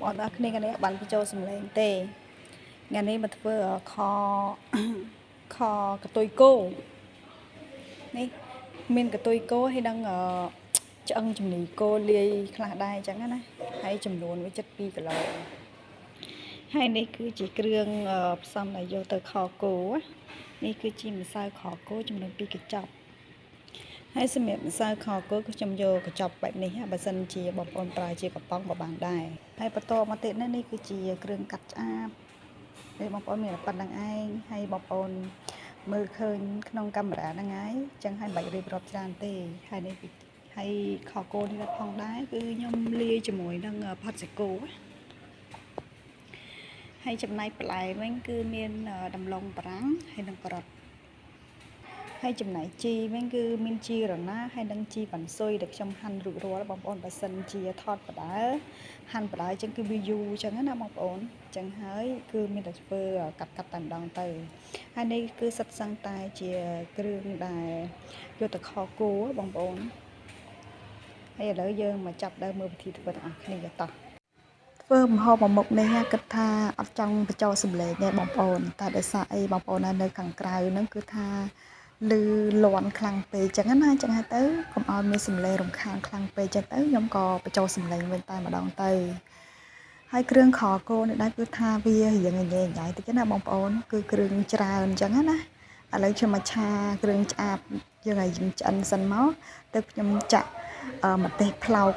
bọn ởគ្នាគ្នាបានបញ្ចូលសម្លេងទេថ្ងៃនេះមកធ្វើខកតុយគោនេះមានកតុយគោហើយនឹងឆ្អឹងជំនីគោលាយខ្លះដែរអញ្ចឹងណាហើយចំនួនវាចិត្ត2គីឡូហើយនេះគឺជាគ្រឿងផ្សំដែលយកទៅខគោនេះគឺជាម្សៅខគោចំនួន2កញ្ចប់ហើយសម្រាប់ម្សៅខគោគឺខ្ញុំយកកញ្ចប់បែបនេះបើសិនជាបងប្អូនប្រើជាកំប៉ុងក៏បានដែរហើយបន្តមកទៀតនេះគឺជាគ្រឿងកាត់ឆ្អាបដែលបងប្អូនមានប៉ុណ្្នឹងឯងហើយបងប្អូនមើលឃើញក្នុងកាមេរ៉ាហ្នឹងហើយអញ្ចឹងហើយបាច់រៀបរាប់ច្រើនទេហើយនេះហើយខគោនេះផងដែរគឺខ្ញុំលាយជាមួយនឹងផាត់សាគូហើយចំណែកបន្លែវិញគឺមានដំឡូងបារាំងហើយនឹងការ៉ុតហើយចំណែកជីវិញគឺមានជីរណាហើយនឹងជីវ៉ាន់ស៊ុយដែលខ្ញុំហាន់រួចរាល់បងប្អូនបើសិនជាថតបដើហាន់បដើអញ្ចឹងគឺវាយូរអញ្ចឹងណាបងប្អូនអញ្ចឹងហើយគឺមានតែធ្វើកាត់តែម្ដងទៅហើយនេះគឺសិតសឹងតែជាគ្រឿងដែលយកទៅខគោបងប្អូនហើយឥឡូវយើងមកចាប់ដើមមើលវិធីធ្វើទាំងអស់គ្នាតោះធ្វើម្ហូបមួយមុខនេះគិតថាអត់ចង់បញ្ចូលសម្លេងទេបងប្អូនតែដោយសារអីបងប្អូននៅខាងក្រៅហ្នឹងគឺថាឮលន់ខ្លាំងពេកចឹងណាចឹងហើយទៅកុំឲ្យមានសម្លេងរំខានខ្លាំងពេកចឹងទៅខ្ញុំក៏បញ្ចូលសម្លេងវិញតែម្ដងទៅហើយគ្រឿងខគោនេះដែរគឺថាវារៀងញ៉ៃញ៉ៃតិចណាបងប្អូនគឺគ្រឿងច្រើនចឹងណាឥឡូវខ្ញុំមកឆាគ្រឿងឆ្អាបយើងឲ្យយើងឆ្អិនសិនមកទៅខ្ញុំចាក់ម្ទេសផ្លោក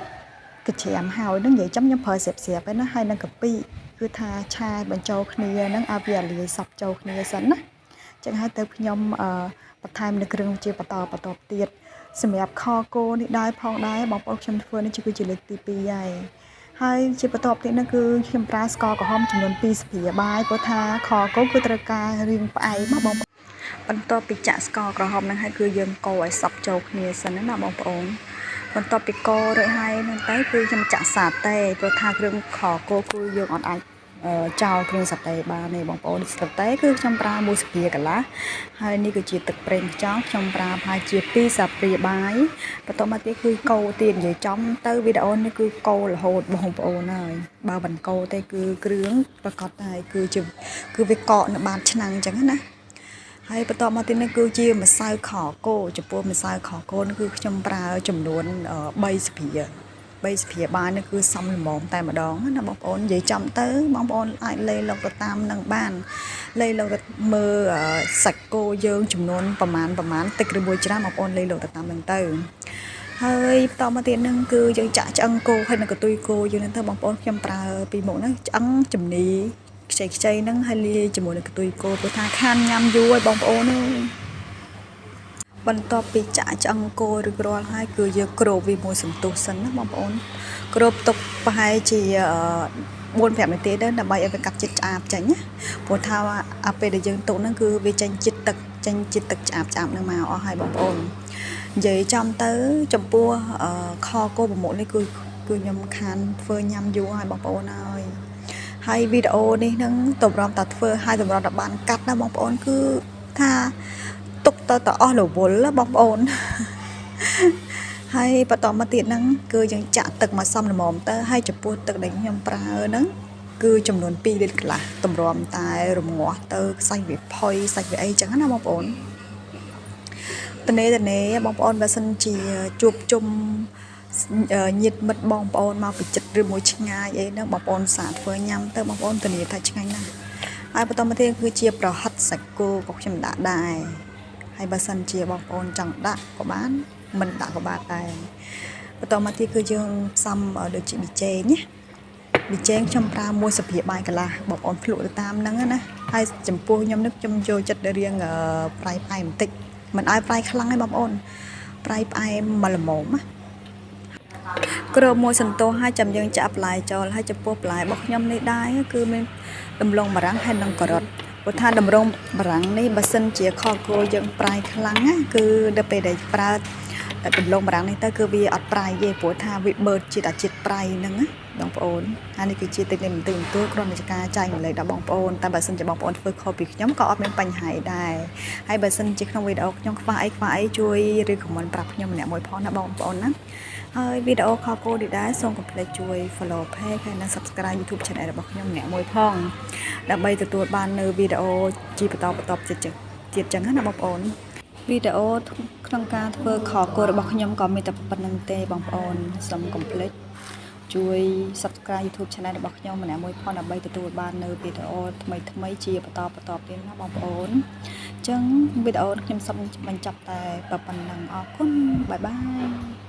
កញ្ច្រាំហើយនឹងនិយាយចំខ្ញុំប្រើស្រាប់ឯណាហើយនឹងកាពិគឺថាឆាបញ្ចូលគ្នានឹងឲ្យវាលាយសព្វចូលគ្នាសិនណាចឹងហើយទៅខ្ញុំបន្ថែមនៅគ្រឿងជាបន្តទៀតសម្រាប់ខគោនេះដែរផងដែរបងប្អូនខ្ញុំធ្វើនេះគឺជាលើកទី2ហើយជាបន្តទៀតនោះគឺខ្ញុំប្រើស្ករក្រហមចំនួន2ស្ព្រាបាយព្រោះថាខគោគឺត្រូវការរាងផ្អែមបងប្អូនបន្ទាប់ពីចាក់ស្ករក្រហមហ្នឹងហើយគឺយើងកូរឲ្យសព្វចូលគ្នាសិនណាបងប្អូនបន្ទាប់ពីកូររួចហើយហ្នឹងទៅគឺខ្ញុំចាក់សាតេព្រោះថាគ្រឿងខគោគឺយើងអត់អាចចោលគ្រឿងសាតេបានទេបងប្អូនសាតេគឺខ្ញុំប្រើ1ស្ព្រាកន្លះហើយនេះគឺជាទឹកប្រេងខ្យងខ្ញុំប្រើប្រហែលជា2ស្លាបព្រាបាយបន្តមកទៀតគឺកូរទៀតនិយាយចំទៅវីដេអូនេះគឺកូររហូតបងប្អូនហើយបើមិនកូរទេគឺគ្រឿងប្រកបតែគឺវាកកនៅបាតឆ្នាំងអញ្ចឹងណាហើយបន្តមកទៀតនេះគឺជាម្សៅខគោចំពោះម្សៅខគោនេះគឺខ្ញុំប្រើចំនួន3ស្ព្រាបាយនេះគឺសមល្មមតែម្ដងណាបងប្អូននិយាយចំទៅបងប្អូនអាចលេខលោកទៅតាមនឹងបានលេខលោកទៅមើលសាច់គោយើងចំនួនប្រមាណតិចឬមួយច្រើនបងប្អូនលេខលោកទៅតាមនឹងទៅហើយបន្តមកទៀតនឹងគឺយើងចាក់ឆ្អឹងគោហើយនឹងកន្ទុយគោយើងហ្នឹងទៅបងប្អូនខ្ញុំប្រើពីមុខហ្នឹងឆ្អឹងជំនីខ្ចីហ្នឹងហើយលាយជាមួយនឹងកន្ទុយគោព្រោះថាខានញ៉ាំយូរហើយបងប្អូនបន្ទាប់ពីចាក់ឆ្អឹងគោឬរាល់ហើយគឺយើងគ្របវាមួយសន្ទុះសិនណាបងប្អូនគ្របទុកប្រហែលជា4-5នាទីទៅដើម្បីឲ្យវាកាត់ជាតិឆ្អាបចេញណាព្រោះថាពេលដែលយើងទុកហ្នឹងគឺវាចេញជាតិទឹកឆ្អាបហ្នឹងមកអស់ហើយបងប្អូននិយាយចំទៅចំពោះខគោប្រមុខនេះគឺខ្ញុំខានធ្វើញ៉ាំយូរហើយបងប្អូនហើយវីដេអូនេះហ្នឹងតម្រាំតែធ្វើហើយតម្រាំតែបានកាត់ណាបងប្អូនគឺថាទុកទៅអស់រវល់បងប្អូនហើយបន្តមកទៀតហ្នឹងគឺយើងចាក់ទឹកមកសមល្មមទៅហើយចំពោះទឹកដែលខ្ញុំប្រើហ្នឹងគឺចំនួន2លីត្រកន្លះតម្រាំតែរងាស់ទៅសាច់វាផុយសាច់វាអីចឹងណាបងប្អូនតនេបងប្អូនបើសិនជាជួបជុំញាតិមិត្តបងប្អូនមកពីចិត្តឬមួយឆ្ងាយអីហ្នឹងបងប្អូនសាកធ្វើញ៉ាំទៅបងប្អូនតនេថាឆ្ងាញ់ណាស់ហើយបន្តមកទៀតគឺជាប្រហិតសាច់គោក៏ខ្ញុំដាក់ដែរហើយបើសិនជាបងប្អូនចង់ដាក់ក៏បានមិនដាក់ក៏បានដែរបន្តមកទៀតគឺយើងផ្សំដូចជាប៊ីចេងណាប៊ីចេងខ្ញុំប្រើ1ស្ព្រាបាយកន្លះបងប្អូនភ្លក់ទៅតាមហ្នឹងណាហើយចំពោះខ្ញុំនេះខ្ញុំយកចិត្តរៀងប្រៃផ្អែមបន្តិចមិនឲ្យប្រៃខ្លាំងទេបងប្អូនប្រៃផ្អែមមកល្មមណាគ្របមួយសន្ទុះហើយចាំយើងចាក់បន្លែចូលហើយចំពោះបន្លែរបស់ខ្ញុំនេះដែរគឺមានដំឡូងបារាំងហើយនិងការ៉ុតព្រោះថាដំឡូងបារាំងនេះបើសិនជាខគោយើងប្រៃខ្លាំងណាគឺដល់ពេលដែលប្រើដំឡូងបារាំងនេះទៅគឺវាអត់ប្រៃទេព្រោះថាវាបឺតជាតិប្រៃហ្នឹងណាបងប្អូនហើយនេះគឺជាតិចបន្តិចគ្រាន់តែការចែកម្លែកដល់បងប្អូនតែបើសិនជាបងប្អូនធ្វើខុសពីខ្ញុំក៏អត់មានបញ្ហាដែរហើយបើសិនជាក្នុងវីដេអូខ្ញុំខ្វះអីជួយឬខមមិនប្រាប់ខ្ញុំម្នាក់មួយផងណាបងប្អូនណា ហើយវីដេអូខលគោនេះដែរសូមកុំភ្លេចជួយ follow page ហើយនិង subscribe YouTube channel របស់ខ្ញុំម្នាក់មួយផងដើម្បីទទួលបាននៅវីដេអូជាបន្តទៀតចឹងណាបងប្អូនវីដេអូក្នុងការធ្វើខលគោរបស់ខ្ញុំក៏មានតែប៉ុណ្្នឹងទេបងប្អូនសូមកុំភ្លេចជួយ subscribe YouTube channel របស់ខ្ញុំម្នាក់មួយផងដើម្បីទទួលបាននៅវីដេអូថ្មីជាបន្តទៀតណាបងប្អូនអញ្ចឹងវីដេអូខ្ញុំសូមបញ្ចប់តែប៉ុណ្្នឹងអរគុណបាយបាយ